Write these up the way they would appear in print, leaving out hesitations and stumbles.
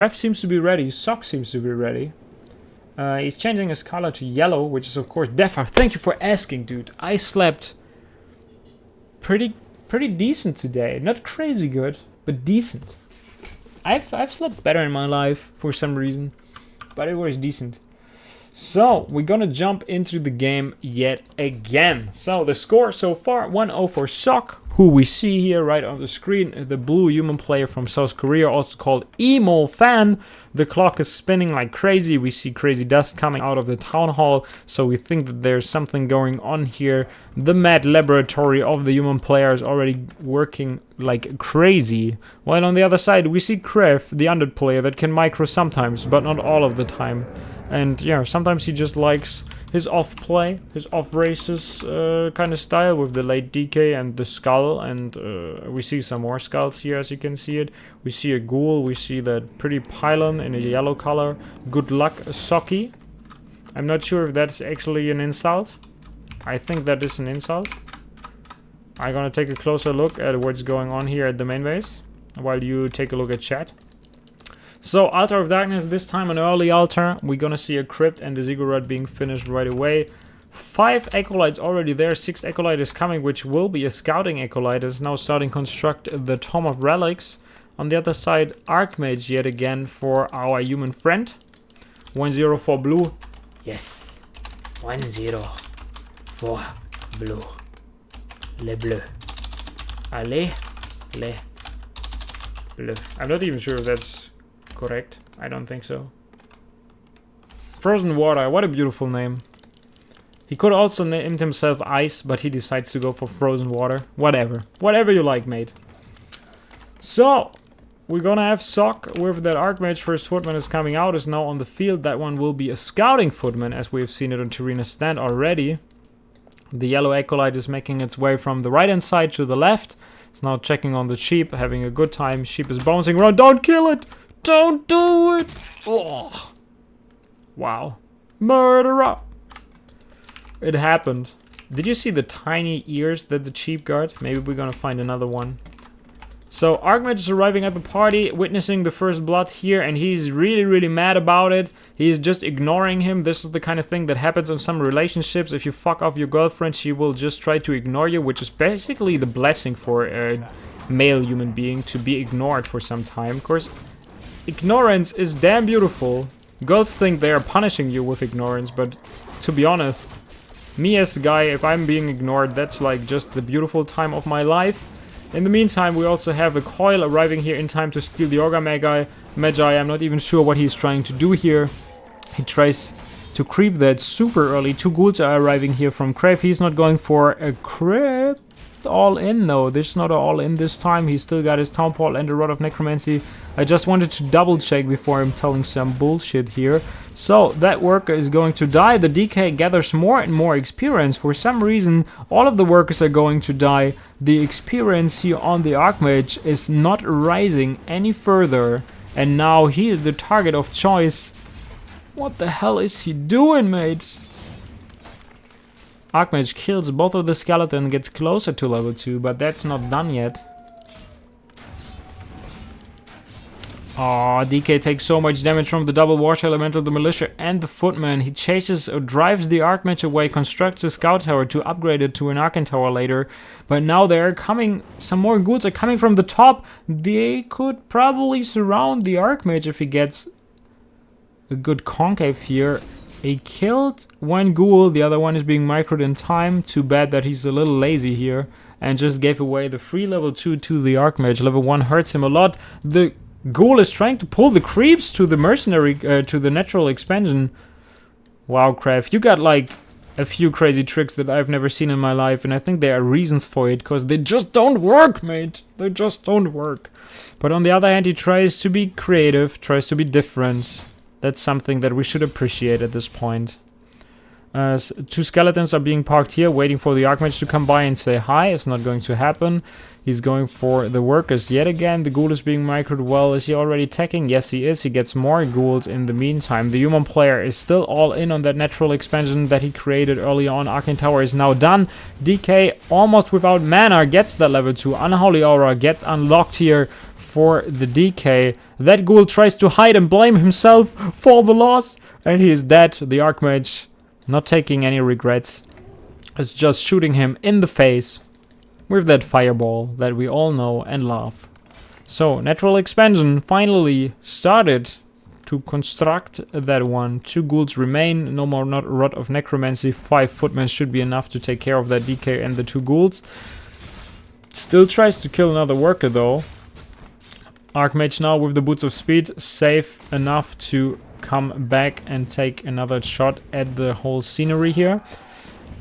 Ref seems to be ready. Sock seems to be ready. He's changing his color to yellow, which is of course Defar. Thank you for asking, dude. I slept pretty decent today. Not crazy good, but decent. I've slept better in my life for some reason, but it was decent. So we're gonna jump into the game yet again. So the score so far: 1-0 for Sock, who we see here right on the screen, the blue human player from South Korea, also called Emo Fan. The clock is spinning like crazy. We see crazy dust coming out of the town hall, so we think that there's something going on here. The mad laboratory of the human player is already working like crazy. While on the other side, we see Krav, the undead player that can micro sometimes, but not all of the time. And yeah, sometimes he just likes his off play, his off races kind of style with the late DK and the skull. And we see some more skulls here, as you can see it. We see a ghoul, we see that pretty pylon in a yellow color. Good luck, Socky. I'm not sure if that's actually an insult. I think that is an insult. I'm gonna take a closer look at what's going on here at the main base, while you take a look at chat. So, Altar of Darkness, this time an early altar. We're gonna see a crypt and the ziggurat being finished right away. 5 acolytes already there, 6th acolyte is coming, which will be a scouting acolyte. Is now starting construct the Tome of Relics. On the other side, Archmage yet again for our human friend. 1-0 for blue. Yes, 1-0 for blue. Le bleu. Allez, le bleu. I'm not even sure if that's correct. I don't think so. Frozen Water, what a beautiful name. He could also named himself Ice, but he decides to go for Frozen Water. Whatever. Whatever you like, mate. So, we're gonna have Sock with that Archmage. First footman is coming out, is now on the field. That one will be a scouting footman, as we've seen it on Tarina's stand already. The yellow acolyte is making its way from the right hand side to the left. It's now checking on the sheep, having a good time. Sheep is bouncing around. Don't kill it! Don't do it! Oh. Wow. Murderer! It happened. Did you see the tiny ears that the sheep got? Maybe we're gonna find another one. So, Archmage is arriving at the party, witnessing the first blood here, and he's really mad about it. He's just ignoring him. This is the kind of thing that happens in some relationships. If you fuck off your girlfriend, she will just try to ignore you, which is basically the blessing for a male human being, to be ignored for some time. Of course, ignorance is damn beautiful. Girls think they are punishing you with ignorance, but to be honest, me as a guy, if I'm being ignored, that's like just the beautiful time of my life. In the meantime, we also have a coil arriving here in time to steal the Orga Magi. I'm not even sure what he's trying to do here. He tries to creep that super early. 2 ghouls are arriving here from Krav. He's not going for a crypt all-in, though. There's not an all-in this time. He's still got his Town Portal and a Rod of Necromancy. I just wanted to double-check before I'm telling some bullshit here. So, that worker is going to die. The DK gathers more and more experience. For some reason, all of the workers are going to die. The experience here on the Archmage is not rising any further. And now he is the target of choice. What the hell is he doing, mate? Archmage kills both of the skeleton, gets closer to level 2, but that's not done yet. Aw, DK takes so much damage from the double water elemental, the militia, and the footman. He chases or drives the Archmage away, constructs a scout tower to upgrade it to an Archon tower later. But now they are coming, some more ghouls are coming from the top. They could probably surround the Archmage if he gets a good concave here. He killed 1 ghoul, the other one is being microed in time. Too bad that he's a little lazy here and just gave away the free level 2 to the Archmage. Level 1 hurts him a lot. The ghoul is trying to pull the creeps to the mercenary, to the natural expansion. Wow, Krav, you got like a few crazy tricks that I've never seen in my life, and I think there are reasons for it, because they just don't work, mate. They just don't work. But on the other hand, he tries to be creative, tries to be different. That's something that we should appreciate at this point. Two skeletons are being parked here, waiting for the Archmage to come by and say hi. It's not going to happen. He's going for the workers yet again. The ghoul is being microed well. Is he already attacking? Yes, he is. He gets more ghouls in the meantime. The human player is still all in on that natural expansion that he created early on. Arcane Tower is now done. DK, almost without mana, gets that level 2. Unholy Aura gets unlocked here for the DK. That ghoul tries to hide and blame himself for the loss. And he is dead. The Archmage, not taking any regrets, is just shooting him in the face with that fireball that we all know and love. So, natural expansion finally started to construct that one. 2 ghouls remain, no more not Rod of Necromancy. 5 footmen should be enough to take care of that DK and the 2 ghouls. Still tries to kill another worker though. Archmage now with the Boots of Speed, safe enough to come back and take another shot at the whole scenery here.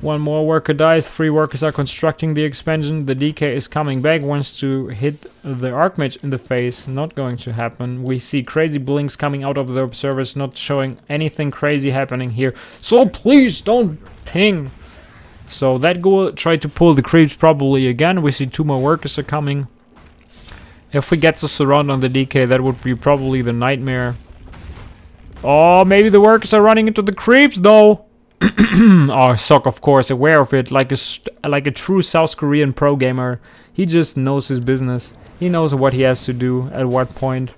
1 more worker dies, 3 workers are constructing the expansion. The DK is coming back, wants to hit the Archmage in the face. Not going to happen. We see crazy blinks coming out of the observers, not showing anything crazy happening here. So please don't ping. So that ghoul tried to pull the creeps probably again. We see 2 more workers are coming. If we get the surround on the DK, that would be probably the nightmare. Oh, maybe the workers are running into the creeps though. Oh, Sok, of course, aware of it, like a true South Korean pro gamer. He just knows his business. He knows what he has to do at what point.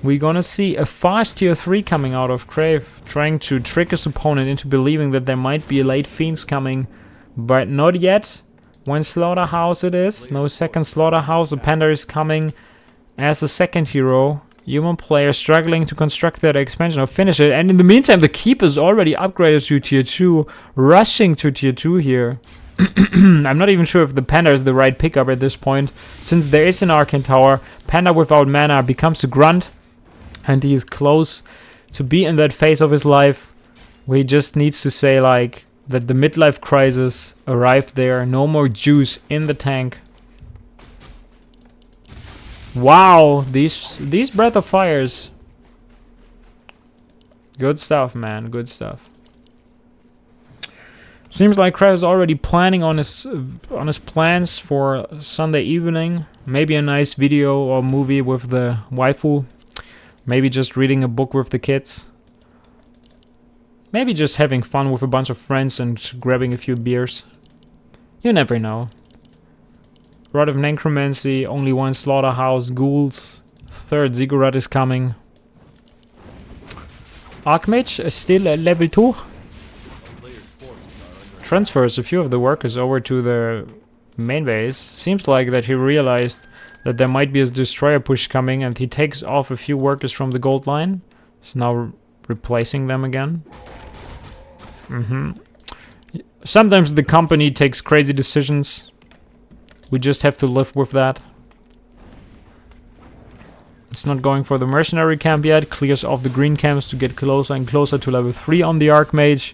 We're gonna see a fast tier 3 coming out of Krav, trying to trick his opponent into believing that there might be a late Fiends coming, but not yet. 1 Slaughterhouse it is, no second Slaughterhouse. A Panda is coming as a second hero. Human player struggling to construct that expansion or finish it. And in the meantime, the Keep is already upgraded to tier 2. Rushing to tier 2 here. I'm not even sure if the Panda is the right pickup at this point. Since there is an Arcane Tower, Panda without mana becomes a grunt. And he is close to be in that phase of his life where he just needs to say like that the midlife crisis arrived there. No more juice in the tank. Wow, these Breath of Fires. Good stuff, man. Good stuff. Seems like Krav is already planning on his plans for Sunday evening. Maybe a nice video or movie with the waifu. Maybe just reading a book with the kids. Maybe just having fun with a bunch of friends and grabbing a few beers. You never know. Rod of Necromancy, only 1 Slaughterhouse, ghouls, 3rd Ziggurat is coming. Archmage is still at level 2. Transfers a few of the workers over to the main base. Seems like that he realized that there might be a destroyer push coming and he takes off a few workers from the gold line. He's now replacing them again. Sometimes the company takes crazy decisions. We just have to live with that. It's not going for the mercenary camp yet. Clears off the green camps to get closer and closer to level 3 on the Archmage.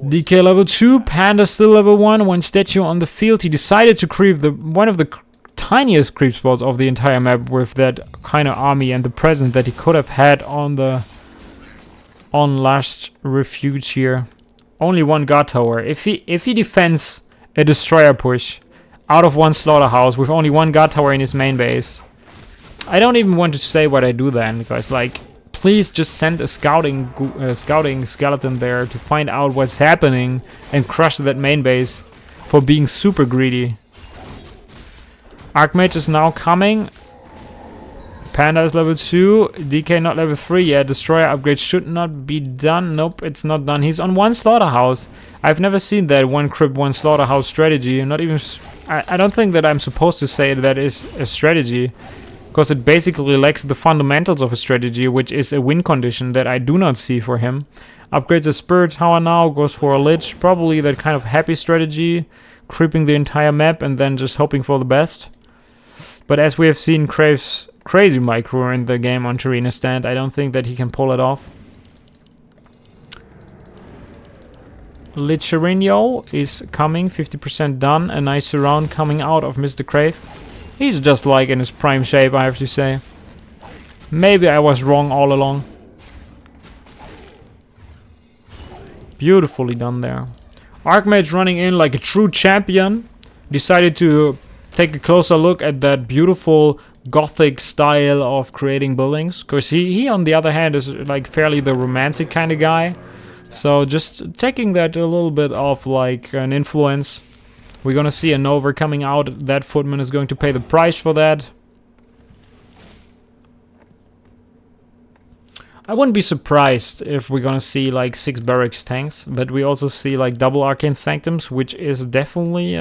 DK level 2. Panda still level 1. 1 statue on the field. He decided to creep one of the tiniest creep spots of the entire map with that kind of army and the presence that he could have had on last Refuge here. Only 1 guard tower. If he defends a destroyer push out of 1 Slaughterhouse with only 1 guard tower in his main base, I don't even want to say what I do then, because like, please just send a scouting skeleton there to find out what's happening and crush that main base for being super greedy. Archmage is now coming. Panda is level 2. DK not level 3 yet. Destroyer upgrade should not be done. Nope, it's not done. He's on 1 Slaughterhouse. I've never seen that 1 crypt 1 Slaughterhouse strategy. Not even. I don't think that I'm supposed to say that is a strategy, because it basically lacks the fundamentals of a strategy, which is a win condition that I do not see for him. Upgrades a Spirit Tower now, goes for a Lich. Probably that kind of happy strategy, creeping the entire map and then just hoping for the best. But as we have seen Krav's crazy micro in the game on Tarina stand, I don't think that he can pull it off. Licherinho is coming, 50% done. A nice surround coming out of Mr. Krav. He's just like in his prime shape, I have to say. Maybe I was wrong all along. Beautifully done there. Archmage running in like a true champion. Decided to take a closer look at that beautiful gothic style of creating buildings. Because he on the other hand is like fairly the romantic kind of guy. So just taking that a little bit of like an influence. We're gonna see a Nova coming out. That footman is going to pay the price for that. I wouldn't be surprised if we're gonna see like 6 barracks tanks, but we also see like double arcane sanctums, which is definitely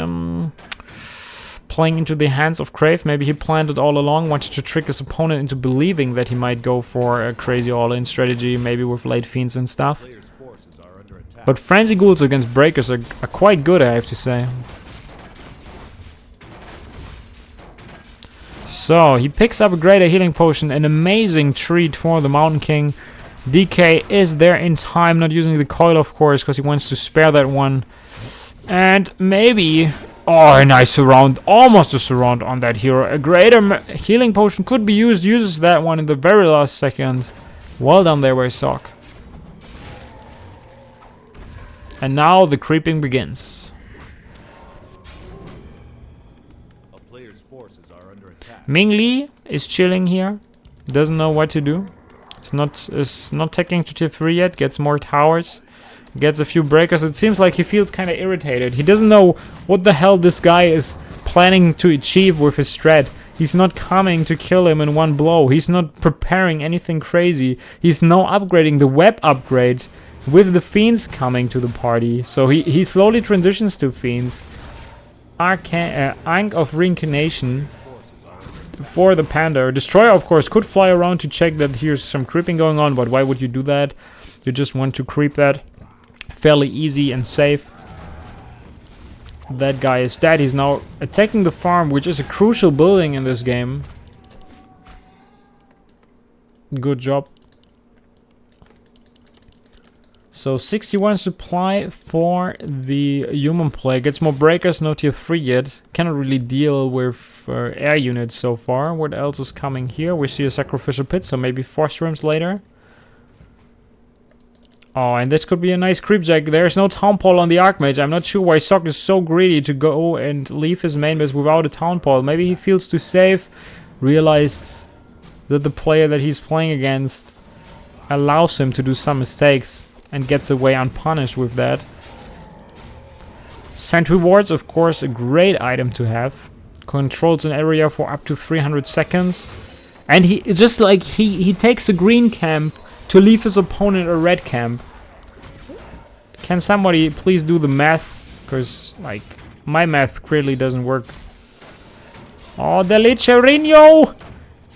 playing into the hands of Krav. Maybe he planned it all along, wanted to trick his opponent into believing that he might go for a crazy all-in strategy, maybe with late fiends and stuff. But Frenzy Ghouls against Breakers are quite good, I have to say. So, he picks up a greater healing potion, an amazing treat for the Mountain King. DK is there in time, not using the coil of course, because he wants to spare that one. And maybe... Oh, a nice surround, almost a surround on that hero. A greater healing potion could be used, uses that one in the very last second. Well done there by Sock. And now the creeping begins. Ming Li is chilling here. Doesn't know what to do. It's not taking to tier 3 yet. Gets more towers. Gets a few breakers. It seems like he feels kind of irritated. He doesn't know what the hell this guy is planning to achieve with his strat. He's not coming to kill him in one blow. He's not preparing anything crazy. He's now upgrading the web upgrade with the fiends coming to the party. So he slowly transitions to fiends. Ankh of Reincarnation for the Panda. Destroyer, of course, could fly around to check that here's some creeping going on, but why would you do that? You just want to creep that. Fairly easy and safe. That guy is dead. He's now attacking the farm, which is a crucial building in this game. Good job. So 61 supply for the human play. Gets more breakers, no tier 3 yet. Cannot really deal with air units so far. What else is coming here? We see a sacrificial pit, so maybe force rooms later. Oh, and this could be a nice creep jack. There's no town pole on the Archmage. I'm not sure why Sock is so greedy to go and leave his main base without a town pole. Maybe he feels too safe. Realized that the player that he's playing against allows him to do some mistakes and gets away unpunished with that. Sentry wards, of course, a great item to have. Controls an area for up to 300 seconds. And it's just like he takes a green camp to leave his opponent a red camp. Can somebody please do the math? Because, like, my math clearly doesn't work. Oh, the Licherino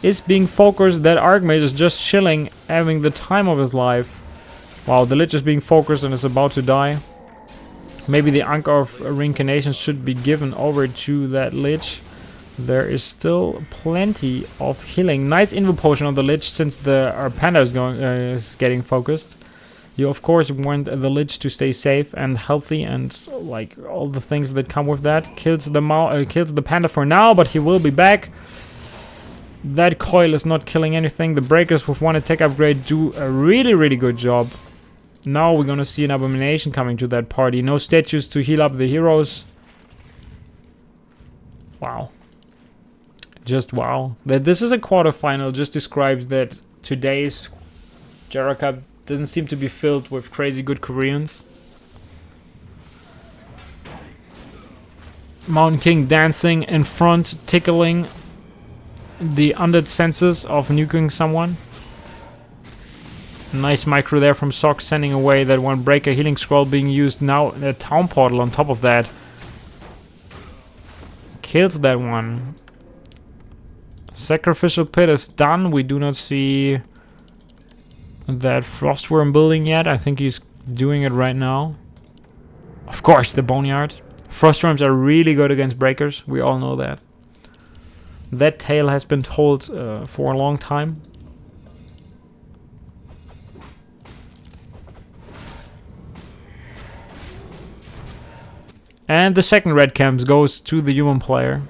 is being focused. That Archmage is just chilling, having the time of his life. Wow, the Lich is being focused and is about to die. Maybe the Ankh of Reincarnation should be given over to that Lich. There is still plenty of healing. Nice invo potion on the Lich since the Panda is getting focused. You of course want the Lich to stay safe and healthy and like all the things that come with that. Kills the Panda for now, but he will be back. That coil is not killing anything. The breakers with one attack upgrade do a really good job. Now we're gonna see an abomination coming to that party. No statues to heal up the heroes. Wow. Just wow. That this is a quarterfinal just describes that today's GERA Cup doesn't seem to be filled with crazy good Koreans. Mountain King dancing in front, tickling the undead senses of nuking someone. Nice micro there from Sock, sending away that one breaker. Healing scroll being used now. A town portal on top of that. Kills that one. Sacrificial pit is done. We do not see that frostworm building yet. I think he's doing it right now. Of course, the boneyard. Frostworms are really good against breakers. We all know that. That tale has been told for a long time. And the second red camp goes to the human player.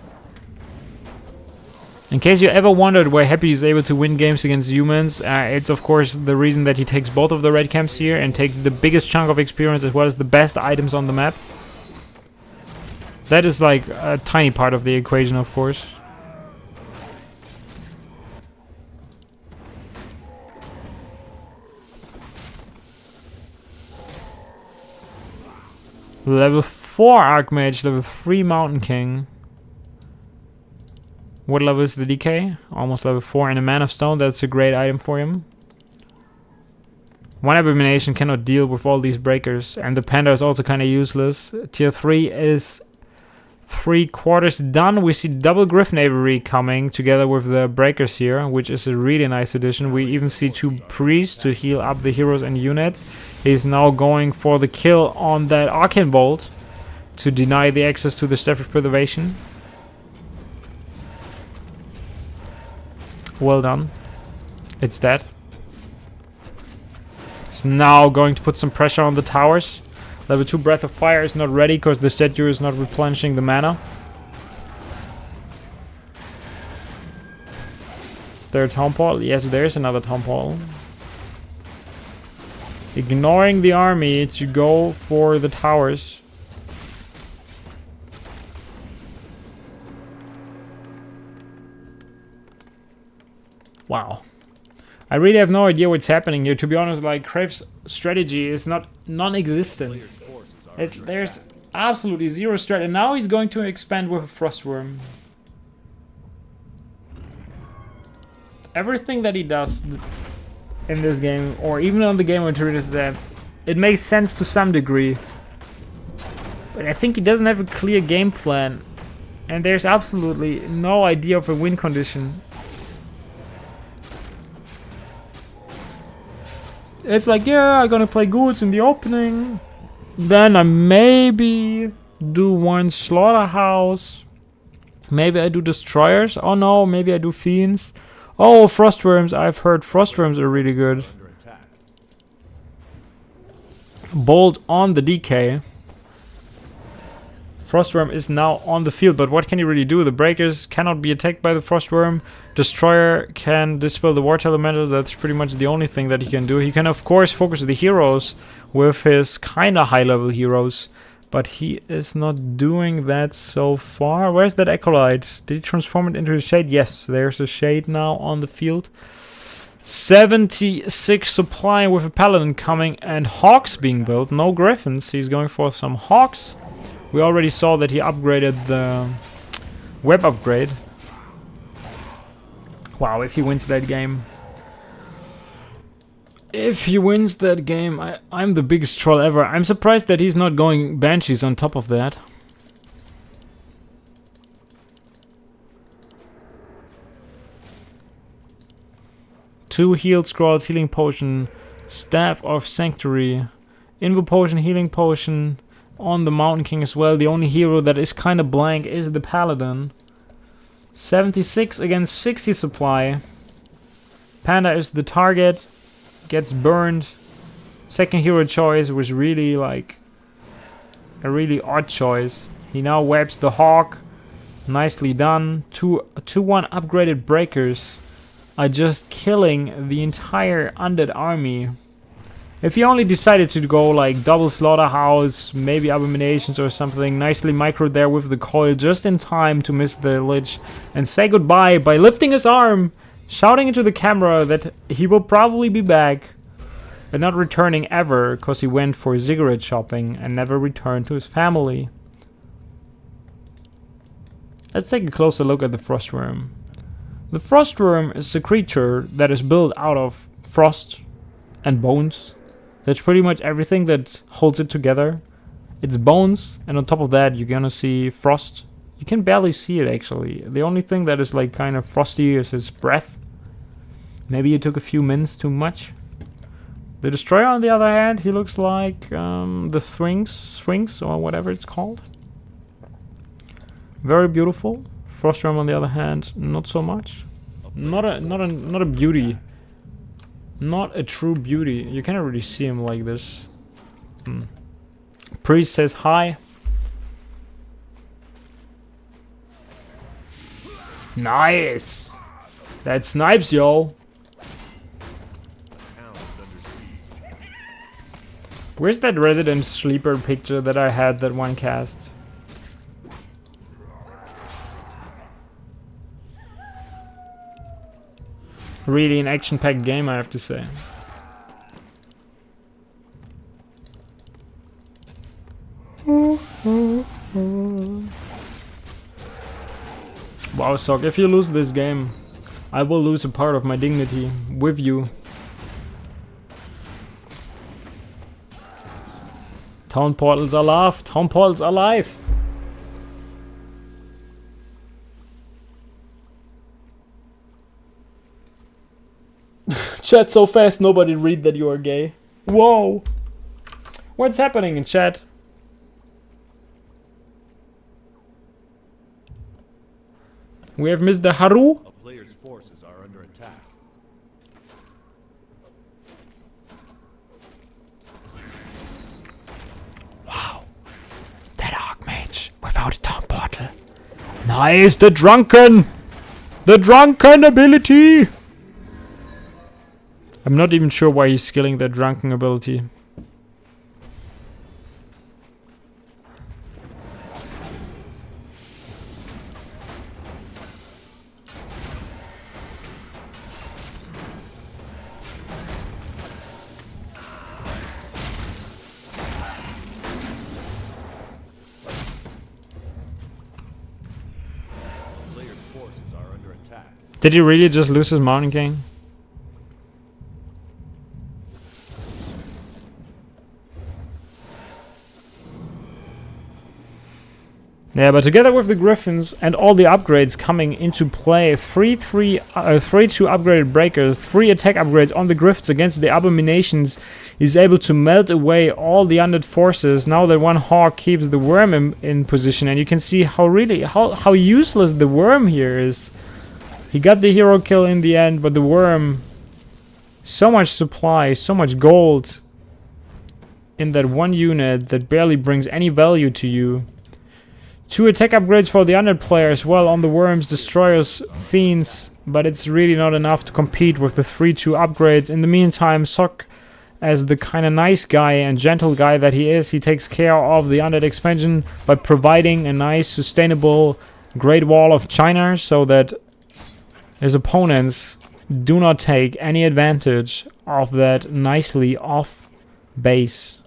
In case you ever wondered why Happy is able to win games against humans, it's of course the reason that he takes both of the red camps here and takes the biggest chunk of experience as well as the best items on the map. That is like a tiny part of the equation, of course. Level 4 Archmage, level 3 Mountain King. What level is the DK? Almost level 4. And a Man of Stone, that's a great item for him. One Abomination cannot deal with all these breakers. And the Panda is also kind of useless. Tier 3 is 3/4 done. We see double Griffin Aviary coming together with the breakers here, which is a really nice addition. We even see 2 priests to heal up the heroes and units. He's now going for the kill on that Arcane Bolt to deny the access to the Staff of Preservation. Well done. It's dead. It's now going to put some pressure on the towers. Level 2 Breath of Fire is not ready because the statue is not replenishing the mana. Is there a Town Portal? Yes, there's another Town Portal. Ignoring the army to go for the towers. Wow. I really have no idea what's happening here. To be honest, like, Krav's strategy is not non-existent. There's absolutely zero strat. And now he's going to expand with a Frostworm. Everything that he does in this game, or even on the game of is that it makes sense to some degree. But I think he doesn't have a clear game plan. And there's absolutely no idea of a win condition. It's like, yeah, I'm gonna play goods in the opening. Then I maybe do one Slaughterhouse. Maybe I do Destroyers. Oh no, maybe I do Fiends. Oh, Frostworms. I've heard Frostworms are really good. Bolt on the DK. Frostworm is now on the field, but what can he really do? The breakers cannot be attacked by the Frostworm. Destroyer can dispel the War Elemental. That's pretty much the only thing that he can do. He can, of course, focus the heroes with his kind of high-level heroes, but he is not doing that so far. Where's that Acolyte? Did he transform it into a Shade? Yes, there's a Shade now on the field. 76 supply with a Paladin coming and Hawks being built. No Griffins. He's going for some Hawks. We already saw that he upgraded the web upgrade. Wow, if he wins that game. If he wins that game, I'm the biggest troll ever. I'm surprised that he's not going Banshees on top of that. Two healed scrolls, healing potion, Staff of Sanctuary, Invo potion, healing potion. On the Mountain King as well. The only hero that is kind of blank is the Paladin. 76 against 60 supply. Panda is the target. Gets burned. Second hero choice was really like a really odd choice. He now webs the Hawk. Nicely done. 2-1 upgraded breakers are just killing the entire undead army. If he only decided to go like double Slaughterhouse, maybe Abominations or something, nicely micro there with the coil just in time to miss the Lich and say goodbye by lifting his arm, shouting into the camera that he will probably be back, but not returning ever because he went for cigarette shopping and never returned to his family. Let's take a closer look at the Frostworm. The Frostworm is a creature that is built out of frost and bones. That's pretty much everything that holds it together. It's bones, and on top of that you're gonna see frost. You can barely see it actually. The only thing that is like kind of frosty is his breath. Maybe you took a few mints too much. The Destroyer on the other hand, he looks like the Sphinx or whatever it's called. Very beautiful. Frostworm on the other hand, not so much. Not a beauty. Not a true beauty. You cannot really see him like this. Priest says hi. Nice! That snipes, yo! Where's that Resident Sleeper picture that I had that one cast? Really an action-packed game, I have to say. Wow, Sock, if you lose this game, I will lose a part of my dignity with you. Town portals are alive! Town portals are alive! Chat so fast, nobody read that you are gay. Whoa! What's happening in chat? We have Mr. Haru. A player's forces are under attack. Wow. That Archmage without a town portal. Nice, the drunken! The drunken ability! I'm not even sure why he's skilling that drunken ability. Did he really just lose his Mountain King? Yeah, but together with the Griffins and all the upgrades coming into play, 3-2 upgraded breakers, 3 attack upgrades on the Griffins against the Abominations, he's able to melt away all the undead forces. Now that one Hawk keeps the Worm in position, and you can see how useless the Worm here is. He got the hero kill in the end, but the Worm, so much supply, so much gold in that one unit that barely brings any value to you. 2 attack upgrades for the undead player as well on the Worms, Destroyers, Fiends, but it's really not enough to compete with the 3-2 upgrades. In the meantime, Sok, as the kind of nice guy and gentle guy that he is, he takes care of the undead expansion by providing a nice, sustainable Great Wall of China so that his opponents do not take any advantage of that nicely off base.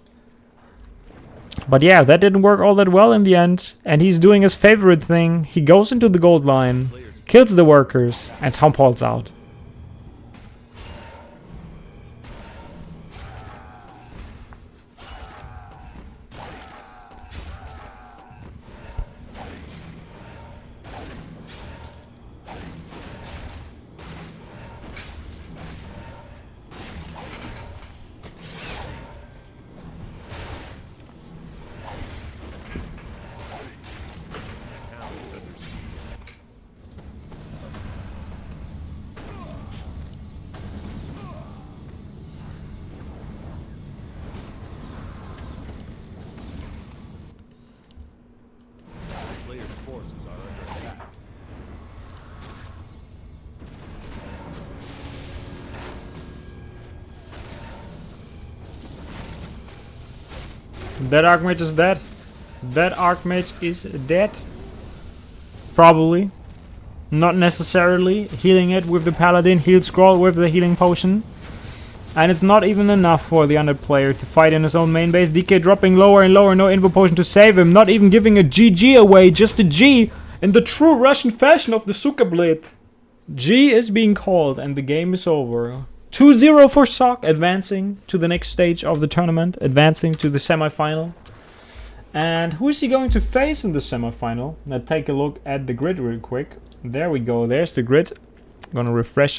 But yeah, that didn't work all that well in the end, and he's doing his favorite thing. He goes into the gold line, kills the workers, and town portals out. That Archmage is dead. That Archmage is dead. Probably. Not necessarily. Healing it with the Paladin. Heal Scroll with the healing potion. And it's not even enough for the undead player to fight in his own main base. DK dropping lower and lower. No Invo potion to save him. Not even giving a GG away. Just a G. In the true Russian fashion of the Sukablit. G is being called and the game is over. 2-0 for Sok, advancing to the next stage of the tournament, advancing to the semi-final. And who is he going to face in the semi-final? Now take a look at the grid real quick. There we go, there's the grid. I'm gonna refresh it.